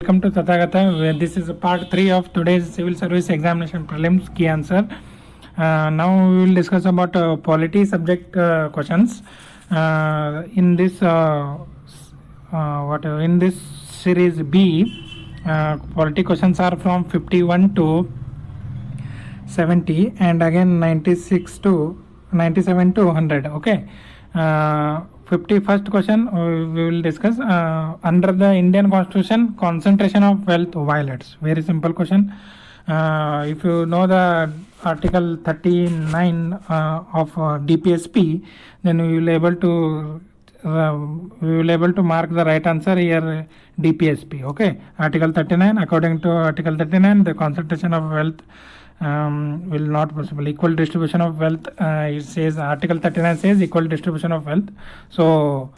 Welcome to Tathagata. This is part 3 of today's civil service examination prelims key answer. Now we will discuss about polity subject questions. In this series B, polity questions are from 51 to 70 and again 96 to 97 to 100. Okay. 51st question we will discuss. Under the Indian Constitution, concentration of wealth violates. Very simple question. If you know the Article 39 of DPSP, then we will able to mark the right answer here, DPSP. Okay, Article 39. According to Article 39, the concentration of wealth will not possible. Equal distribution of wealth, it says Article 39 says equal distribution of wealth. So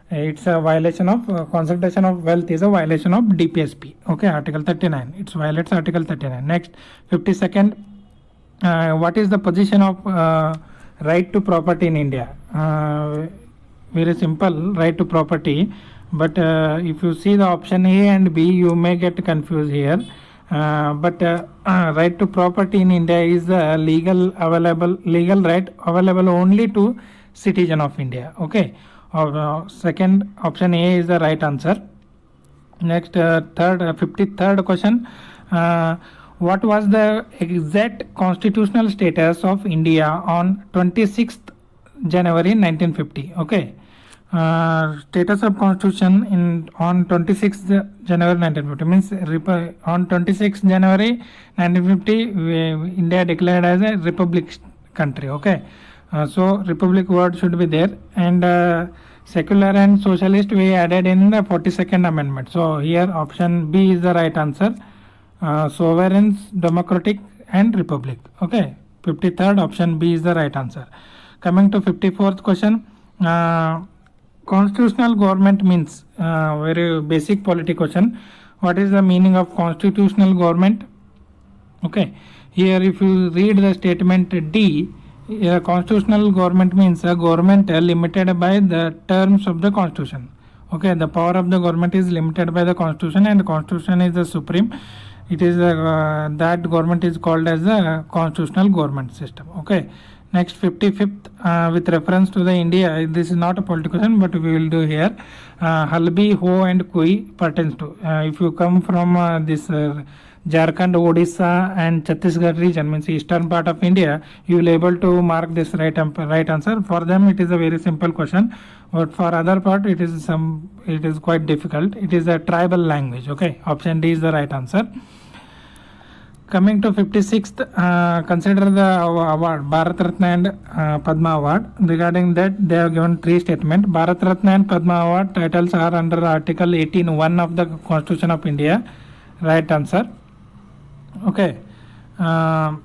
it's a violation of concentration of wealth is a violation of DPSP. Okay, Article 39. It violates Article 39. Next, 52nd. What is the position of right to property in India? Very simple, right to property. But if you see the option A and B, you may get confused here. But right to property in India is a legal right available only to citizen of India. Okay. Second option A is the right answer. Next, 53rd question. What was the exact constitutional status of India on 26th January 1950? Okay. Status of constitution on 26th January 1950 means on 26th January 1950 India declared as a republic country. Okay, so republic word should be there, and secular and socialist we added in the 42nd amendment. So here option B is the right answer. Sovereigns, democratic and republic. Okay, 53rd option B is the right answer. Coming to 54th question. Constitutional government means very basic polity question. What is the meaning of constitutional government? Okay, here if you read the statement D, constitutional government means a government limited by the terms of the constitution. Okay, the power of the government is limited by the constitution, and the constitution is the supreme. It is that government is called as the constitutional government system. Okay. Next, 55th, with reference to the India, this is not a political question, but we will do here. Halbi, Ho and Kui pertains to. If you come from this Jharkhand, Odisha and Chhattisgarh region, means eastern part of India, you will able to mark this right answer. For them, it is a very simple question, but for other part, it is quite difficult. It is a tribal language. Okay, option D is the right answer. Coming to 56th, consider the award, Bharat Ratna and Padma Award. Regarding that, they have given three statements. Bharat Ratna and Padma Award titles are under Article 18(1) of the Constitution of India. Right answer. Okay. Right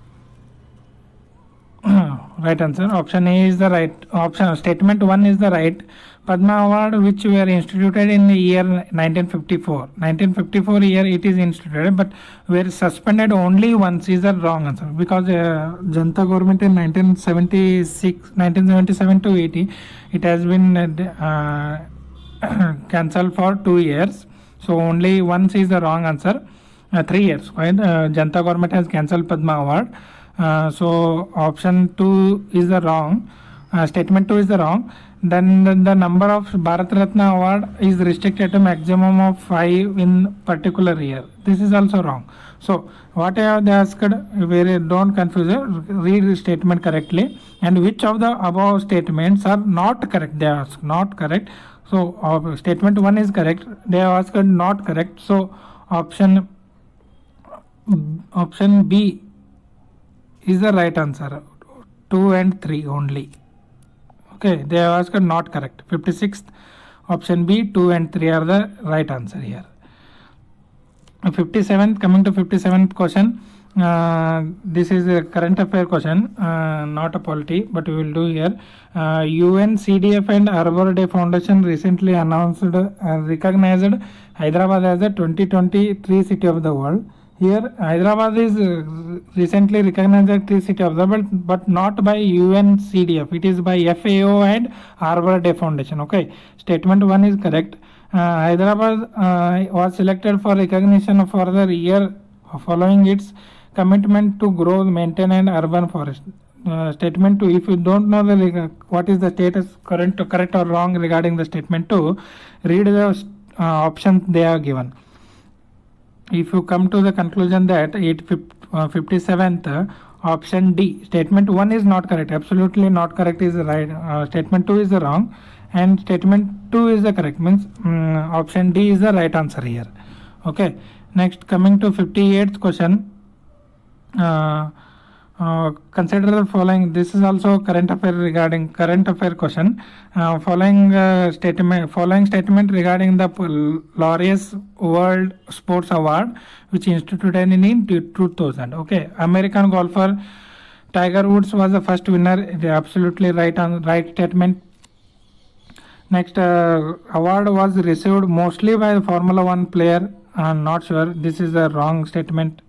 answer. Option A is the right option. Statement 1 is the right. Padma Award, which were instituted in the year 1954. 1954 year it is instituted, but were suspended only once is the wrong answer, because Janata government in 1977 to 80, it has been cancelled for 2 years. So only once is the wrong answer. 3 years. Right? Janata government has cancelled Padma Award. So option 2 is the wrong. Statement 2 is the wrong. Then the number of Bharat Ratna Award is restricted to maximum of 5 in particular year. This is also wrong. So what I have asked, don't confuse it, read the statement correctly, and which of the above statements are not correct. They ask not correct. So statement 1 is correct. They have asked not correct. So option B is the right answer. 2 and 3 only. Okay, they have asked not correct. 56th, option B, 2 and 3 are the right answer here. 57th, coming to 57th question. This is a current affair question, not a polity, but we will do here. UN, CDF and Arbor Day Foundation recently announced, recognized Hyderabad as the 2023 city of the world. Here, Hyderabad is recently recognized as the city of the world, but not by UNCDF. It is by FAO and Arbor Day Foundation. Okay, statement 1 is correct. Hyderabad was selected for recognition for the year following its commitment to grow, maintain, and urban forest. Statement 2. If you don't know what is the status, correct or wrong regarding the statement 2, read the options they are given. If you come to the conclusion that 57th option D, statement 1 is not correct, absolutely not correct is right, statement 2 is the wrong, and statement 2 is the correct, means option D is the right answer here. Okay, next coming to 58th question. Consider the following. This is also current affair regarding current affair question. Following statement regarding the Laureus World Sports Award, which instituted in 2000. Okay, American golfer Tiger Woods was the first winner. The absolutely right statement. Next, award was received mostly by the Formula One player. Not sure. This is a wrong statement.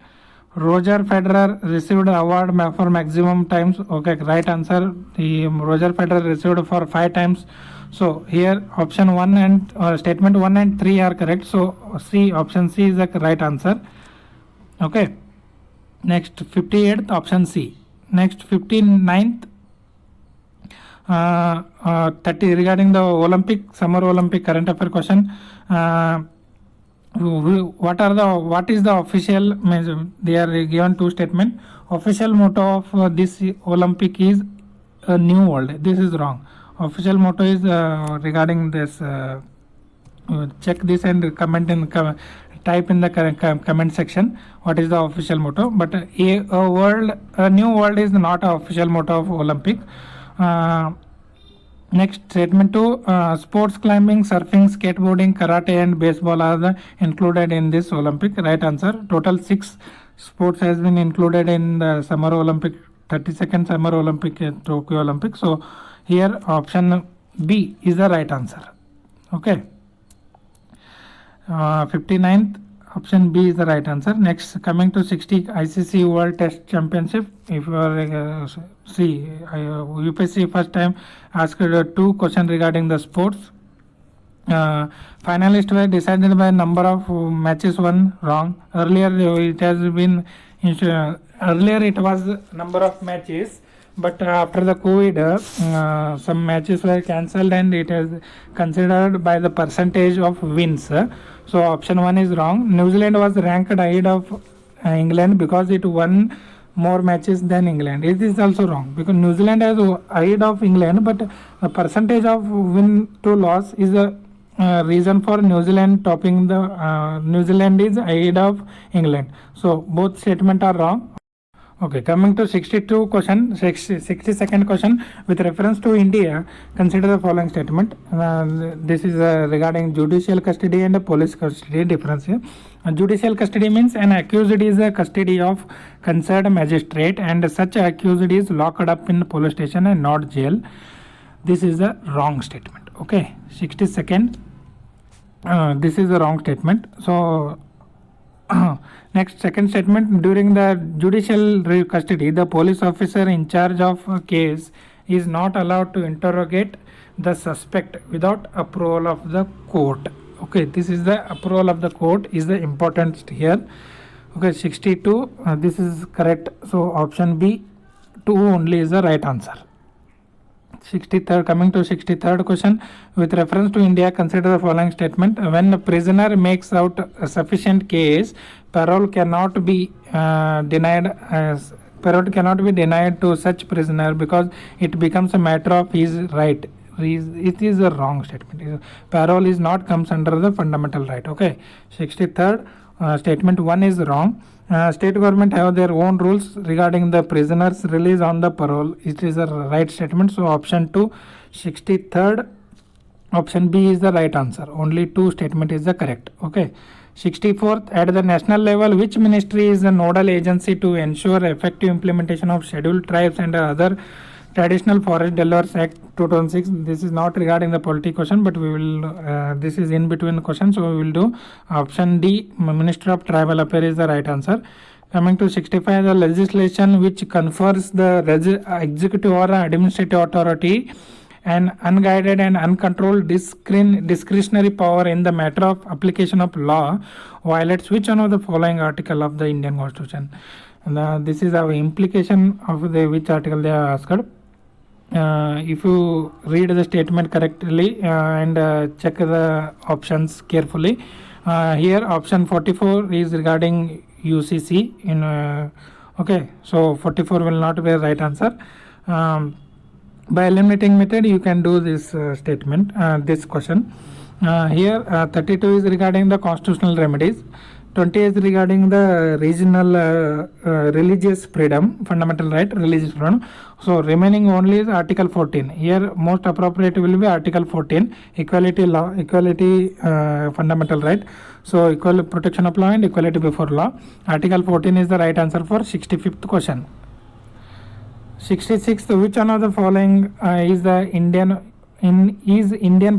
Roger Federer received award for maximum times. Okay, right answer. The Roger Federer received for 5 times. So here option 1 and statement 1 and 3 are correct. So option C is the right answer. Okay. Next 58th option C. Next 59th 30 regarding the Summer Olympic current affair question. What is the official, they are given 2 statement. Official motto of this Olympic is a new world. This is wrong. Official motto is regarding this, check this and type in the comment section what is the official motto. But a new world is not an official motto of Olympic. Next statement 2, sports climbing, surfing, skateboarding, karate and baseball are included in this Olympic. Right answer. Total 6 sports has been included in the Summer Olympic, 32nd Summer Olympic, Tokyo Olympic. So here option B is the right answer. Okay. 59th option B is the right answer. Next, coming to 60 ICC World Test Championship. If you are UPSC first time asked 2 questions regarding the sports. Finalists were decided by number of matches won. Wrong. Earlier it was number of matches, but after the COVID some matches were cancelled and it is considered by the percentage of wins. So option 1 is wrong. New Zealand was ranked ahead of England because it won more matches than England. It is also wrong because New Zealand has ahead of England, but the percentage of win to loss is a reason for New Zealand topping the New Zealand is ahead of England. So both statements are wrong. Okay, coming to 62nd question. With reference to India, consider the following statement. This is regarding judicial custody and police custody difference here. Judicial custody means an accused is a custody of concerned magistrate and such accused is locked up in police station and not jail. This is a wrong statement. Okay, 62nd. This is a wrong statement. So next, second statement. During the judicial custody, the police officer in charge of a case is not allowed to interrogate the suspect without approval of the court. Okay, this is the approval of the court is the important here. Okay, 62. This is correct. So option B 2 only is the right answer. 63rd, coming to 63rd question. With reference to India, consider the following statement. When a prisoner makes out a sufficient case, parole cannot be denied to such prisoner because it becomes a matter of his right. It is a wrong statement. Parole is not comes under the fundamental right. Okay, 63rd statement 1 is wrong. State government have their own rules regarding the prisoners release on the parole. It is a right statement. So option 2, 63rd option B is the right answer. Only 2 statement is the correct. Okay. 64th, at the national level, which ministry is the nodal agency to ensure effective implementation of scheduled tribes and other traditional forest dwellers act 2006? This is not regarding the political question, but we will this is in between the question, so we will do option D, Minister of Tribal Affairs is the right answer. Coming to 65, the legislation which confers the executive or administrative authority an unguided and uncontrolled discretionary power in the matter of application of law violates which one of the following article of the Indian Constitution? And, this is our implication of the which article they are asked. If you read the statement correctly and check the options carefully, here option 44 is regarding UCC in okay, so 44 will not be the right answer. By eliminating method you can do this statement, this question. Here 32 is regarding the constitutional remedies, 20 is regarding the regional religious freedom, fundamental right, religious freedom. So remaining only is article 14. Here most appropriate will be article 14, equality law, equality fundamental right. So equal protection of law and equality before law. Article 14 is the right answer for 65th question. 66th, which one of the following is the Indian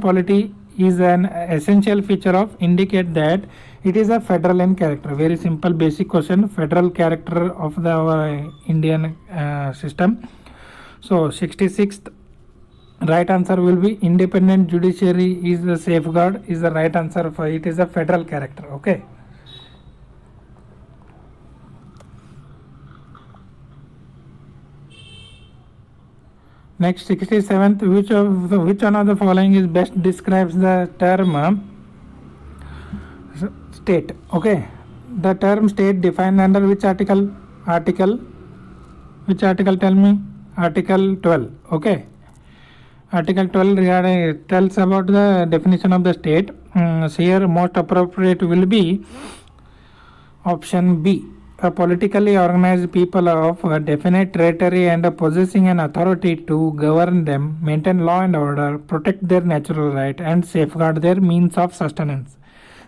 polity is an essential feature of indicate that it is a federal in character? Very simple basic question, federal character of the our Indian system. So 66th right answer will be independent judiciary is the safeguard is the right answer for it is a federal character. Okay. Next 67th, which one of the following is best describes the term state? Okay, the term state defined under which article? Which article, tell me? Article 12. Okay, article 12 regarding tells about the definition of the state. So here most appropriate will be option B, a politically organized people of a definite territory and possessing an authority to govern them, maintain law and order, protect their natural right and safeguard their means of sustenance.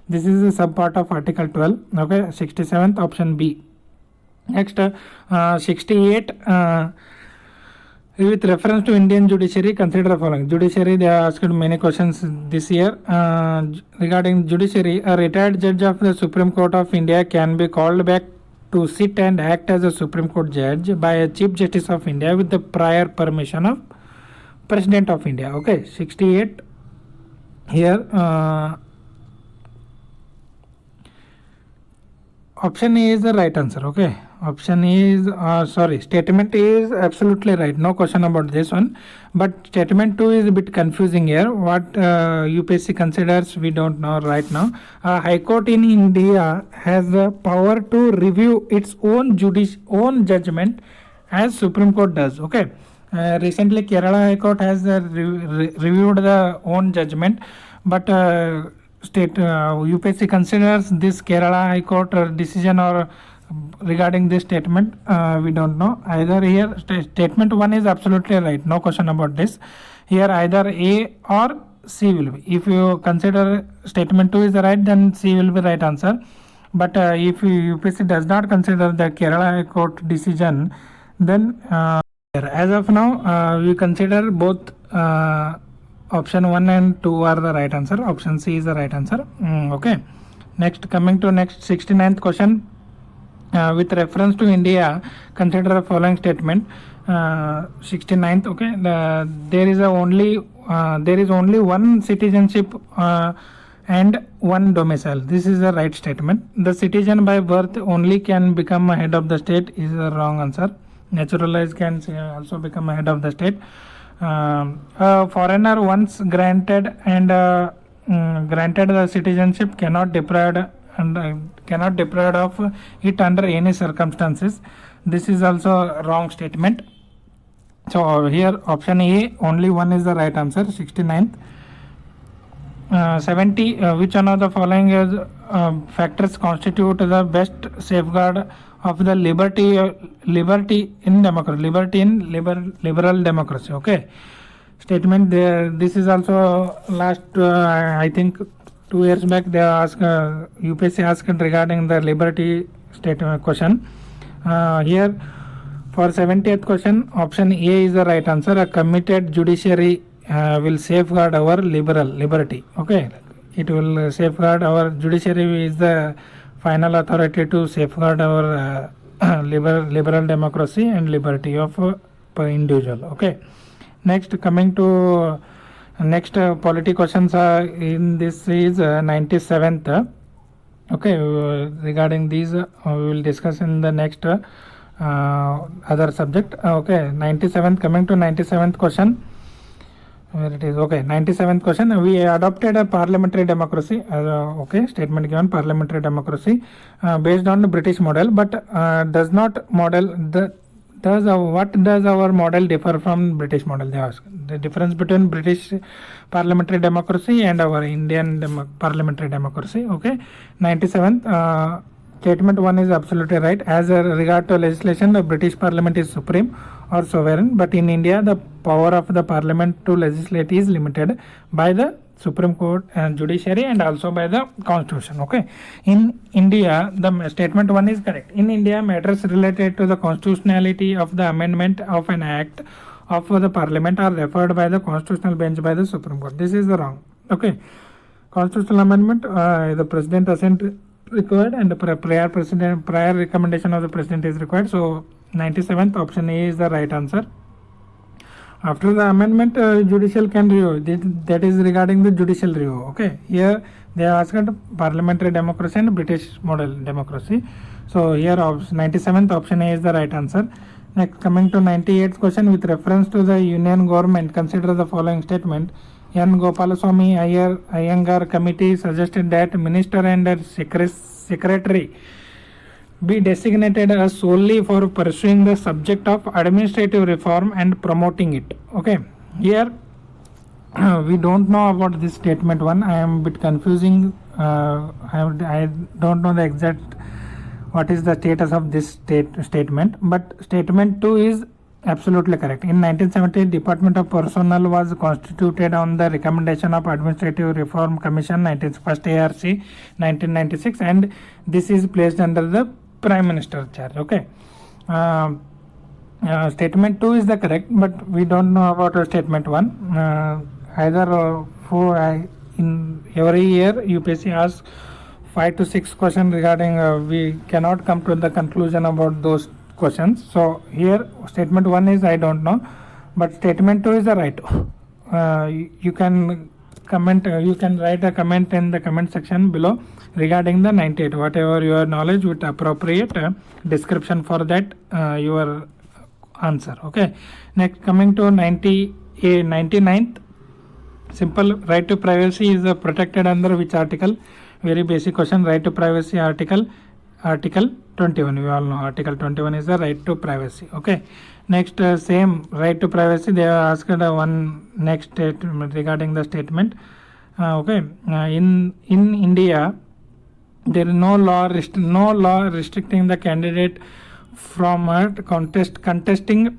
This is a subpart of article 12. Okay, 67th option B. Next 68, with reference to Indian judiciary, consider the following. Judiciary, they asked many questions this year. Regarding judiciary, a retired judge of the Supreme Court of India can be called back to sit and act as a Supreme Court judge by a Chief Justice of India with the prior permission of President of India. Okay, 68 here. Option A is the right answer. Okay, option A is statement A is absolutely right, no question about this one, but statement 2 is a bit confusing here. What UPSC considers, we don't know right now. High Court in India has the power to review its own judgment as Supreme Court does. Okay, recently Kerala High Court has reviewed the own judgment, but UPSC considers this Kerala High Court decision or regarding this statement, we don't know. Either here statement 1 is absolutely right, no question about this. Here either A or C will be. If you consider statement 2 is the right, then C will be right answer. But if UPSC does not consider the Kerala High Court decision, then as of now we consider both option 1 and 2 are the right answer. Option C is the right answer. Okay, next, coming to next 69th question. With reference to India, consider the following statement. 69th. Okay, there is only one citizenship and one domicile. This is the right statement. The citizen by birth only can become a head of the state is the wrong answer. Naturalized can also become a head of the state. A foreigner once granted the citizenship cannot deprive of it under any circumstances. This is also wrong statement. So here option A, only one is the right answer. 69th. 70, which one of the following factors constitute the best safeguard of the liberty in liberal democracy? Okay, statement there. This is also last I think 2 years back they asked UPSC asked regarding the liberty statement question. Here for 70th question, option A is the right answer. A committed judiciary will safeguard our liberty. Okay, it will safeguard our judiciary is the final authority to safeguard our liberal democracy and liberty of per individual. Okay, Next, coming to next polity questions in this is 97th. Okay, regarding these we will discuss in the next other subject. Okay, 97th, coming to 97th question. Where it is? Okay, 97th question. We adopted a parliamentary democracy. Okay, statement given parliamentary democracy based on the British model, but does not model the what does our model differ from British model? They ask the difference between British parliamentary democracy and our Indian parliamentary democracy. Okay, 97th. Statement 1 is absolutely right. As a regard to legislation, the British Parliament is supreme or sovereign, but in India, the power of the Parliament to legislate is limited by the Supreme Court and judiciary and also by the Constitution. Okay. In India, the statement 1 is correct. In India, matters related to the constitutionality of the amendment of an act of the Parliament are referred by the Constitutional Bench by the Supreme Court. This is the wrong. Okay. Constitutional amendment, the President assent required and the prior recommendation of the President is required. So 97th option A is the right answer. After the amendment, judicial can review. That is regarding the judicial review. Okay, here they asked parliamentary democracy and British model democracy. So here 97th option A is the right answer. Next, coming to 98th question, with reference to the union government, consider the following statement. N. Gopalaswamy Iyengar committee suggested that minister and secretary be designated as solely for pursuing the subject of administrative reform and promoting it. Okay, here we don't know about this statement 1. I am a bit confusing. I don't know the exact what is the status of this statement, but statement 2 is absolutely correct. In 1970, Department of Personnel was constituted on the recommendation of Administrative Reform Commission, first ARC, 1996, and this is placed under the Prime Minister charge. Okay. Statement 2 is the correct, but we don't know about statement 1. In every year, UPSC asks 5 to 6 questions regarding, we cannot come to the conclusion about those questions. So here statement 1 is I don't know, but statement 2 is the right. You can comment, you can write a comment in the comment section below regarding the 98, whatever your knowledge with appropriate description for that your answer. Okay, next coming to 99th, simple. Right to privacy is protected under which article? Very basic question. Right to privacy article 21. We all know article 21 is the right to privacy. Okay, next same right to privacy, they have asked one next statement regarding the statement. Okay, in India there is no law restricting the candidate from contesting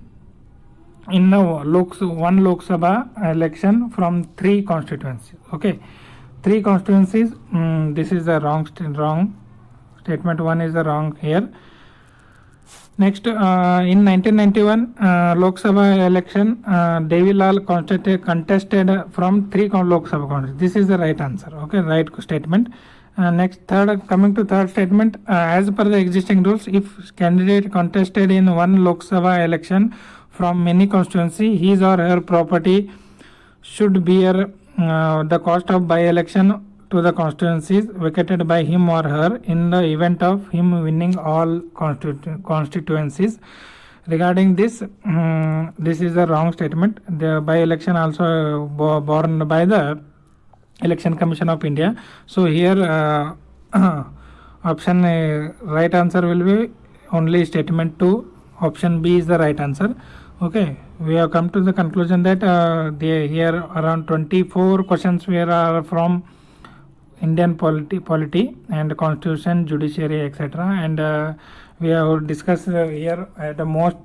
in the one Lok Sabha election from 3 constituencies. Okay, 3 constituencies. This is the wrong statement 1 is the wrong here. Next, in 1991 Lok Sabha election, Devi Lal contested from 3 Lok Sabha constituencies. This is the right answer. Okay, right statement. Next, coming to third statement, as per the existing rules, if candidate contested in one Lok Sabha election from many constituency, his or her property should bear the cost of by-election to the constituencies vacated by him or her in the event of him winning all constituencies. Regarding this, this is the wrong statement. The by-election also borne by the Election Commission of India. So here option right answer will be only statement 2. Option B is the right answer. Okay, we have come to the conclusion that here around 24 questions are from Indian polity and constitution, judiciary, etc. And we have discussed here the most